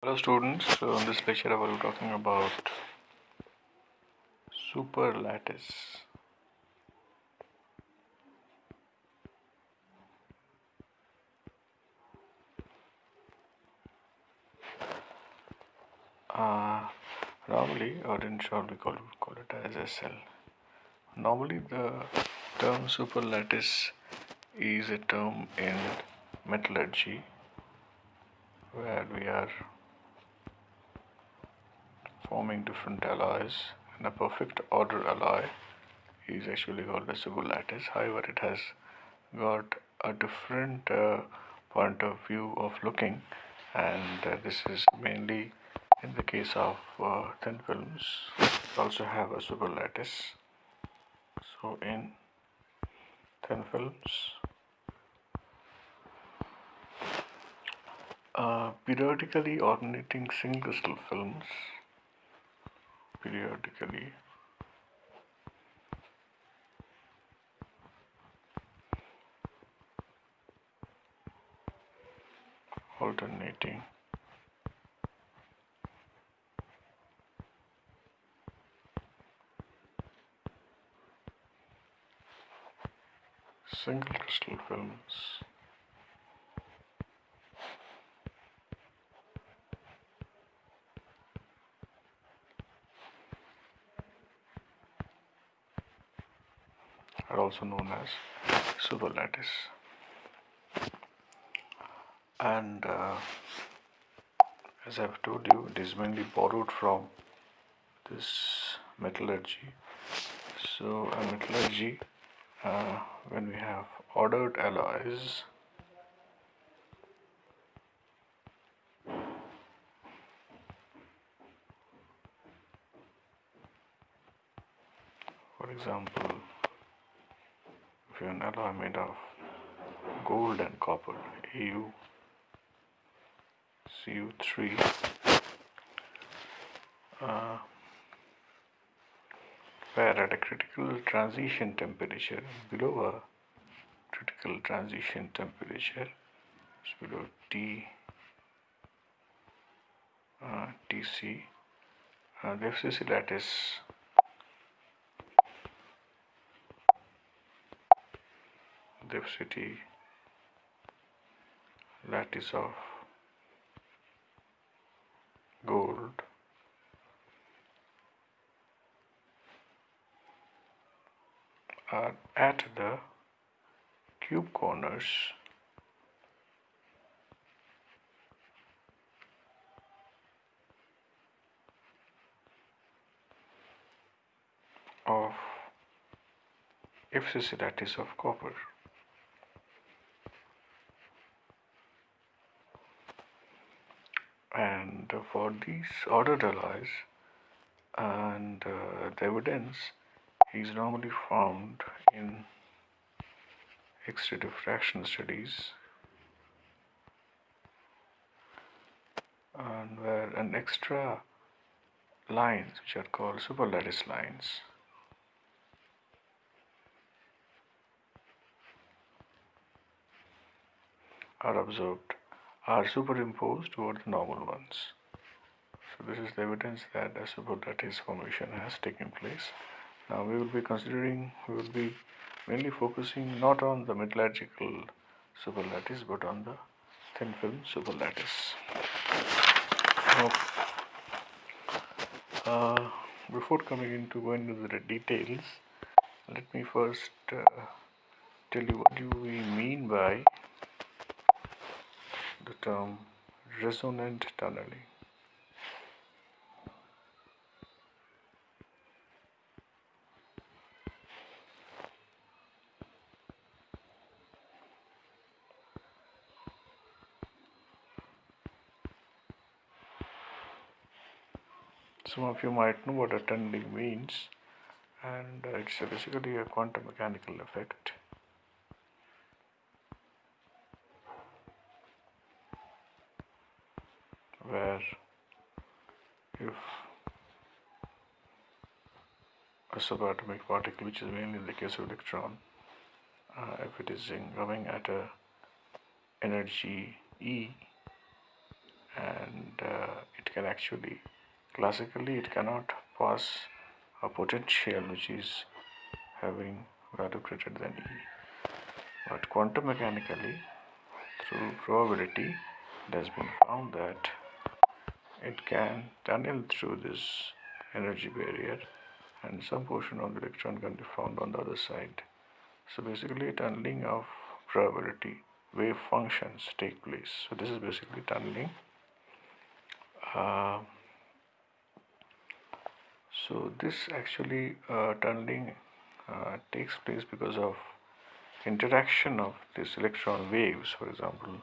Hello students, so in this lecture I will be talking about superlattice. Uh, Normally, or in short we call it as SL. Normally the term superlattice is a term in metallurgy where we are forming different alloys, and a perfect order alloy is actually called a superlattice. However, it has got a different point of view of looking, and this is mainly in the case of thin films. We also have a superlattice. So in thin films, periodically alternating single crystal films, periodically alternating single crystal films are also known as superlattice. And as I've told you, it is mainly borrowed from this metallurgy. So a metallurgy, when we have ordered alloys, for example, if you have an alloy made of gold and copper, AuCu3, where at a critical transition temperature, below a critical transition temperature, it's below Tc, the FCC lattice of gold are at the cube corners of FCC lattice of copper. And for these ordered alloys, and the evidence is normally found in X-ray diffraction studies, and where an extra lines, which are called superlattice lines, are superimposed over the normal ones. So this is the evidence that a superlattice formation has taken place. Now we will be mainly focusing not on the metallurgical superlattice but on the thin film superlattice. Now, before going into the details, let me first tell you what do we mean by the term resonant tunneling. Some of you might know what a tunneling means, and it's basically a quantum mechanical effect where if a subatomic particle, which is mainly in the case of electron, if it is going at a energy E, and can actually, classically it cannot pass a potential which is having value greater than E. But quantum mechanically, through probability, it has been found that it can tunnel through this energy barrier and some portion of the electron can be found on the other side. So basically tunneling of probability wave functions take place. So this is basically tunneling. So this actually tunneling takes place because of interaction of these electron waves. For example,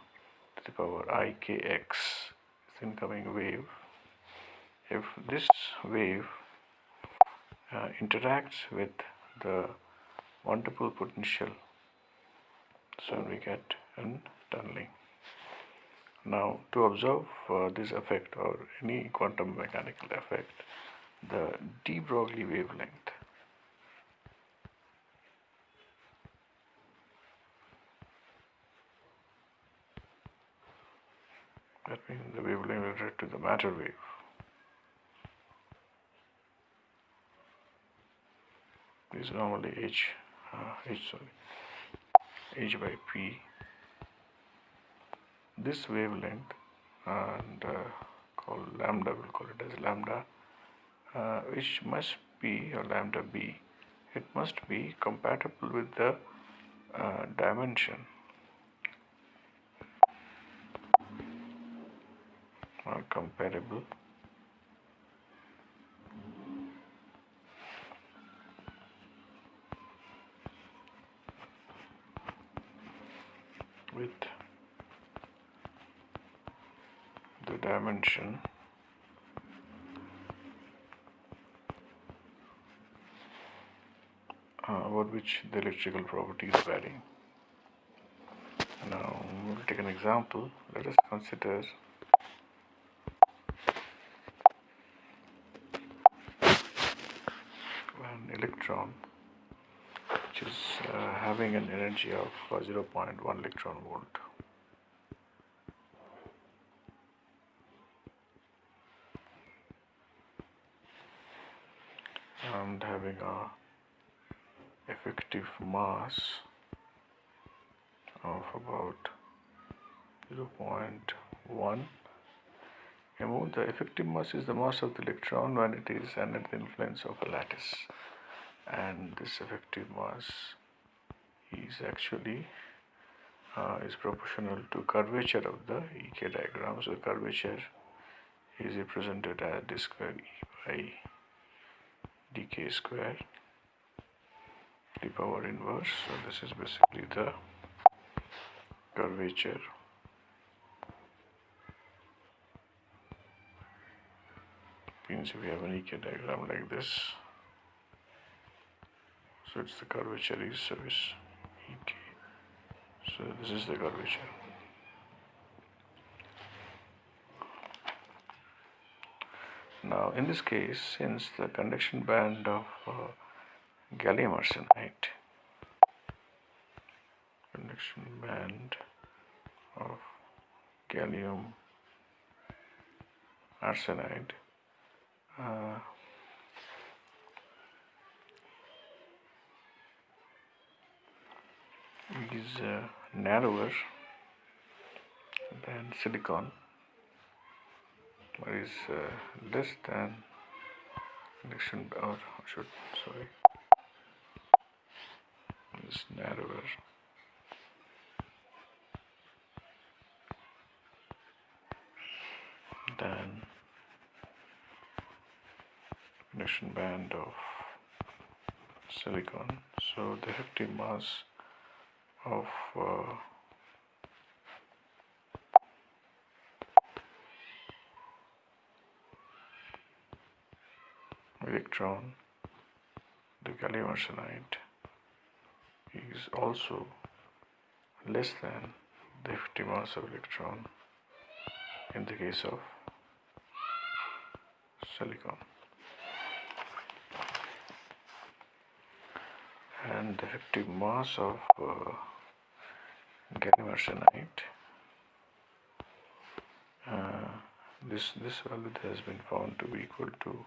to the power ikx is incoming wave. If this wave interacts with the multiple potential, so we get an tunneling. Now, to observe this effect or any quantum mechanical effect, the de Broglie wavelength, that means the wavelength related to the matter wave, is normally h by p. This wavelength and called lambda, we'll call it as lambda, which must be, or lambda b, it must be compatible with the dimension or comparable with the dimension about which the electrical properties vary. Now we'll take an example. Let us consider an electron which is having an energy of 0.1 electron volt. And having a effective mass of about 0.1 mMo. The effective mass is the mass of the electron when it is under the influence of a lattice, and this effective mass is actually is proportional to curvature of the EK diagram. So curvature is represented as d square E by dk square, the power inverse. So this is basically the curvature. Means if we have an EK diagram like this, so it's the curvature is service EK. So this is the curvature. Now in this case, since the conduction band of gallium arsenide, is narrower than silicon, or is less than conduction, or should sorry, is narrower than conduction band of silicon. So the effective mass of electron, the gallium arsenide, is also less than the effective mass of electron in the case of silicon. And the effective mass of gallium arsenide this value has been found to be equal to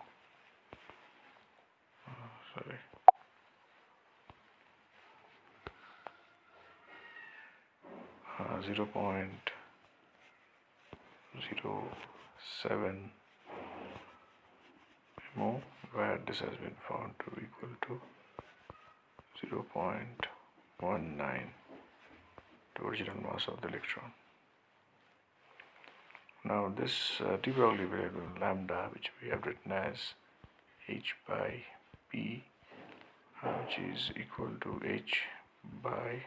0.07 mho, where this has been found to be equal to 0.19, the original mass of the electron. Now this de Broglie variable lambda, which we have written as h by p, which is equal to h by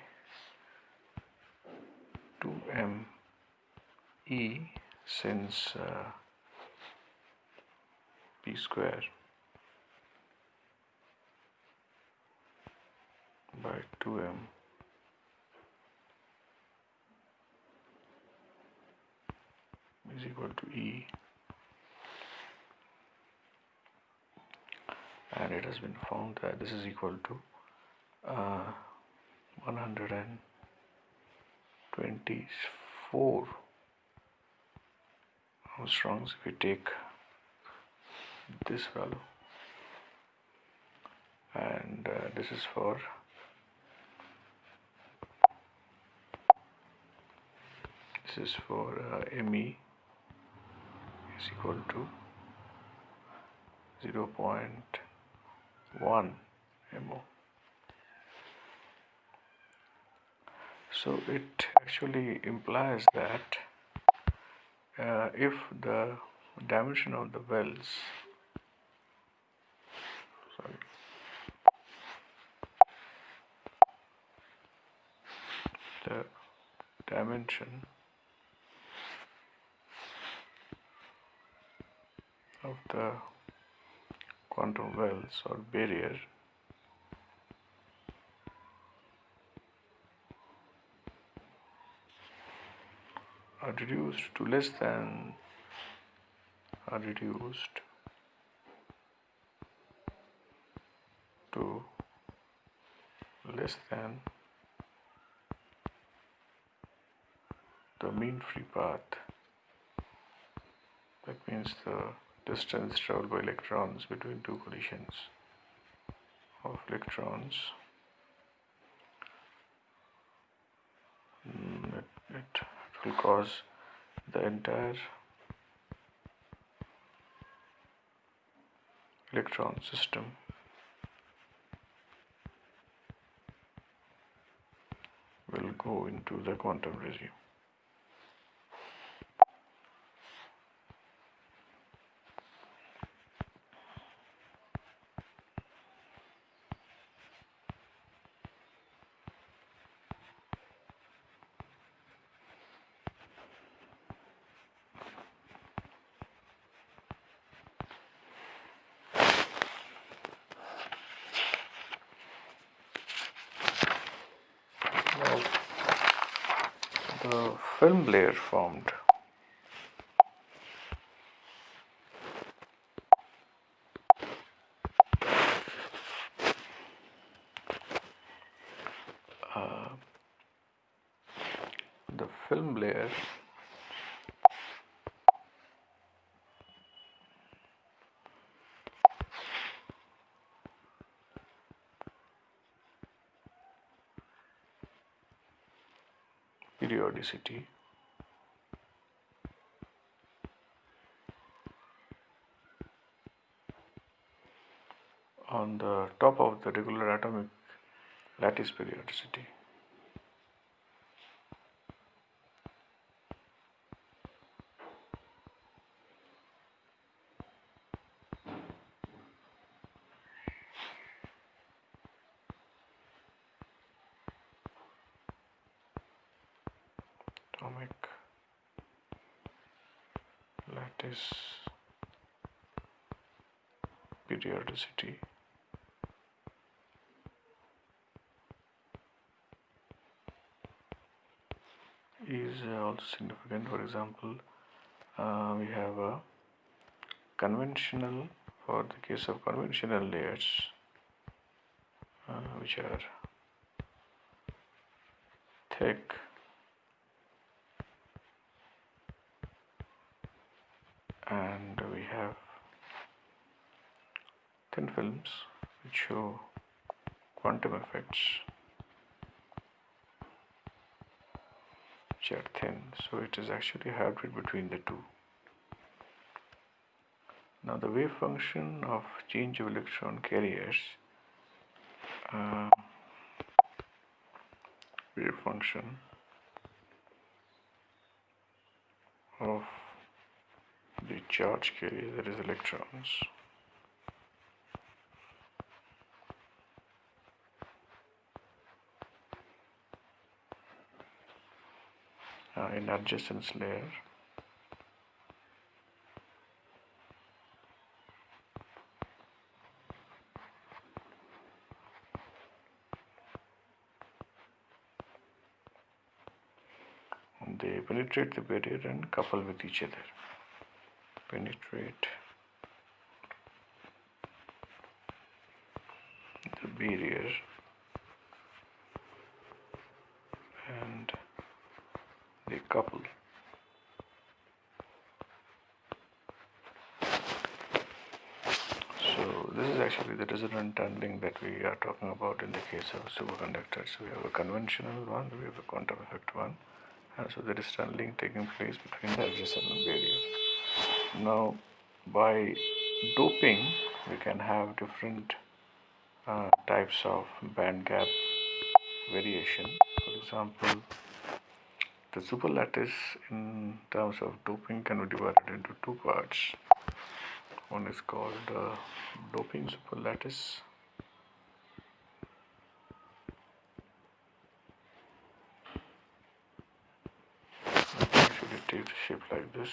2m e, since p square by 2m is equal to E, and it has been found that this is equal to 124 angstroms if we take this value, and this is for Me is equal to 0.1 mho. So it actually implies that if the dimension of the wells, the dimension of the quantum wells or barrier are reduced to less than the mean free path. That means the distance traveled by electrons between two collisions of electrons. It will cause the entire electron system will go into the quantum regime. Now, the film layer formed the film layer periodicity on the top of the regular atomic lattice periodicity. Atomic lattice periodicity is also significant. For example, we have a conventional, for the case of conventional layers, which are thick, and we have thin films which show quantum effects which are thin, so it is actually a hybrid between the two. Now the wave function of change of electron carriers, wave function of the charge carrier, that is electrons, in adjacent layer, they penetrate the barrier and couple with each other. Penetrate the barrier and they couple. So this is actually the resonant tunneling that we are talking about in the case of superconductors. We have a conventional one, we have a quantum effect one, and so there is tunneling taking place between the adjacent barrier. Now by doping we can have different types of band gap variation. For example, the superlattice in terms of doping can be divided into two parts. One is called doping superlattice, actually it takes a shape like this.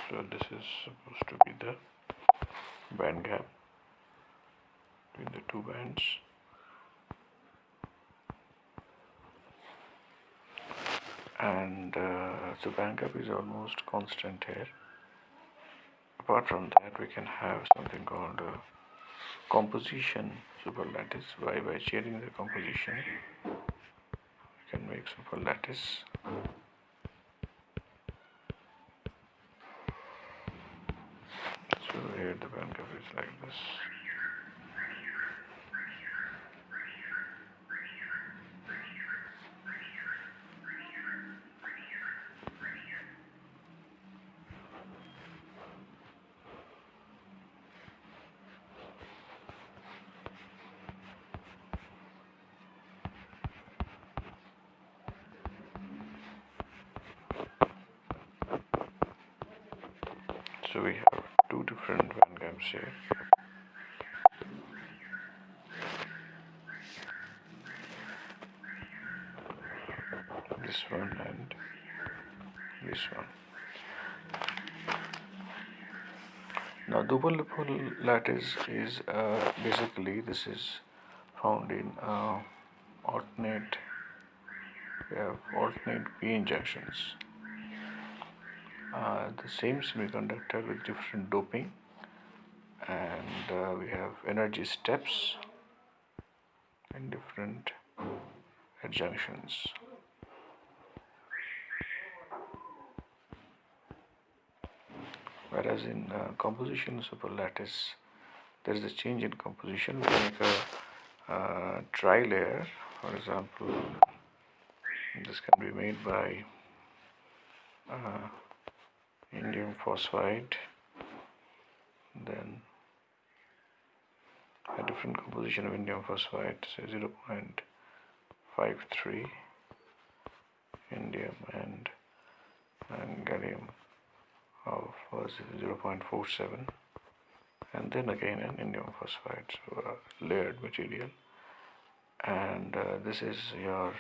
So this is supposed to be the band gap between the two bands. And so band gap is almost constant here. Apart from that, we can have something called composition superlattice. By changing the composition, we can make superlattice. So here the band gap is like this. So we have two different band gaps here. This one and this one. Now double lattice is basically this is found in alternate. We have alternate p-n junctions. The same semiconductor with different doping, and we have energy steps in different junctions. Whereas in composition superlattice, there is a change in composition. We make a tri-layer. For example, this can be made by indium phosphide, then a different composition of indium phosphide, say 0.53 indium and gallium of 0.47, and then again an indium phosphide, so a layered material. And this is your,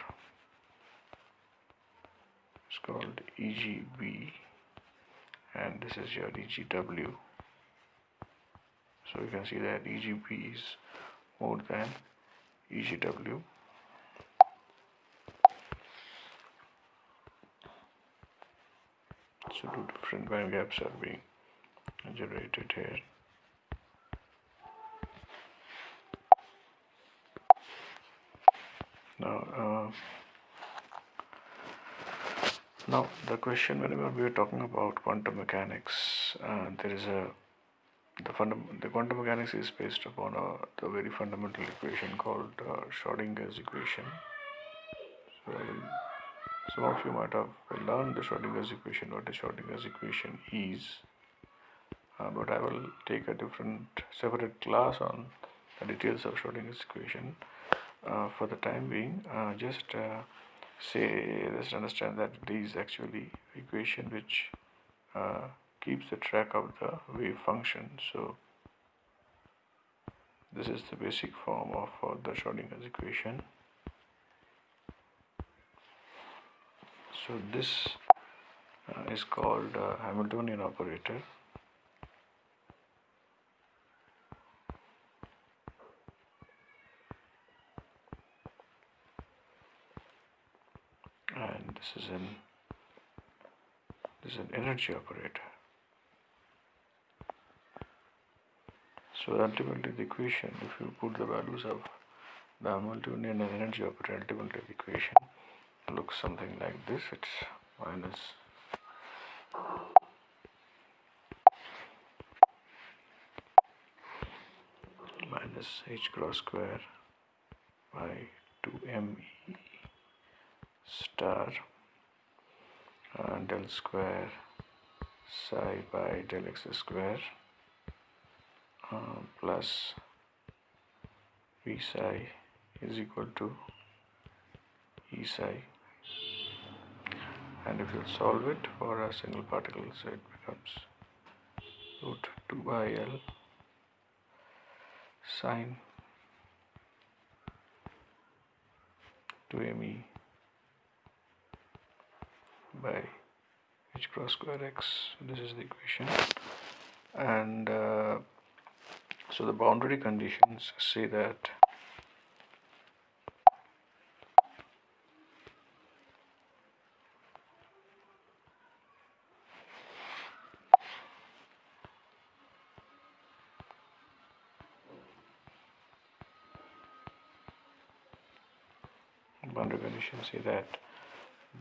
it's called EGB, and this is your EGW. So you can see that EGB is more than EGW. So two different band gaps are being generated here. Now the question, whenever we are talking about quantum mechanics, there is the quantum mechanics is based upon the very fundamental equation called Schrodinger's equation. So some of you might have learned the Schrodinger's equation, what the Schrodinger's equation is, but I will take a separate class on the details of Schrodinger's equation. For the time being, just understand that it is actually equation which keeps the track of the wave function. So this is the basic form of the Schrodinger's equation. So this is called Hamiltonian operator. And this is an energy operator. So ultimately the equation, if you put the values of the Hamiltonian and energy operator, ultimately the equation looks something like this. It's minus h cross square by 2me star del square psi by del x square plus v psi is equal to e psi. And if you solve it for a single particle, so it becomes root 2 by L sine 2me by h cross square x. This is the equation. And so the boundary conditions say that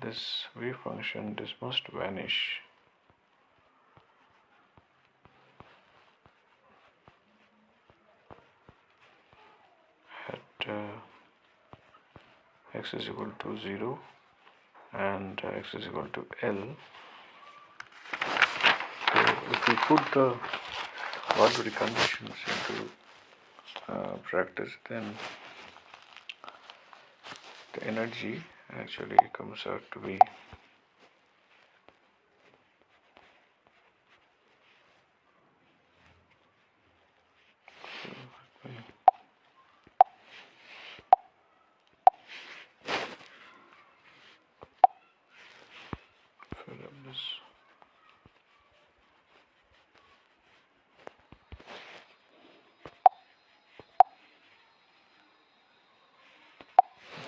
this wave function, this must vanish at x is equal to 0 and x is equal to L. So if we put the boundary conditions into practice, then the energy actually comes out to be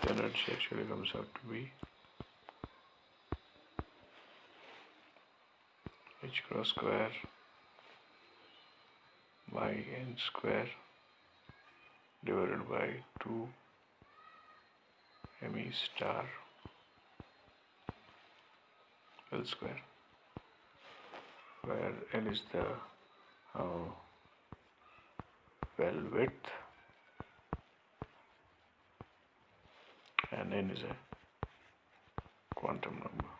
the energy actually comes out to be h cross square by n square divided by 2 me star L square, where L is the well width and n is a quantum number.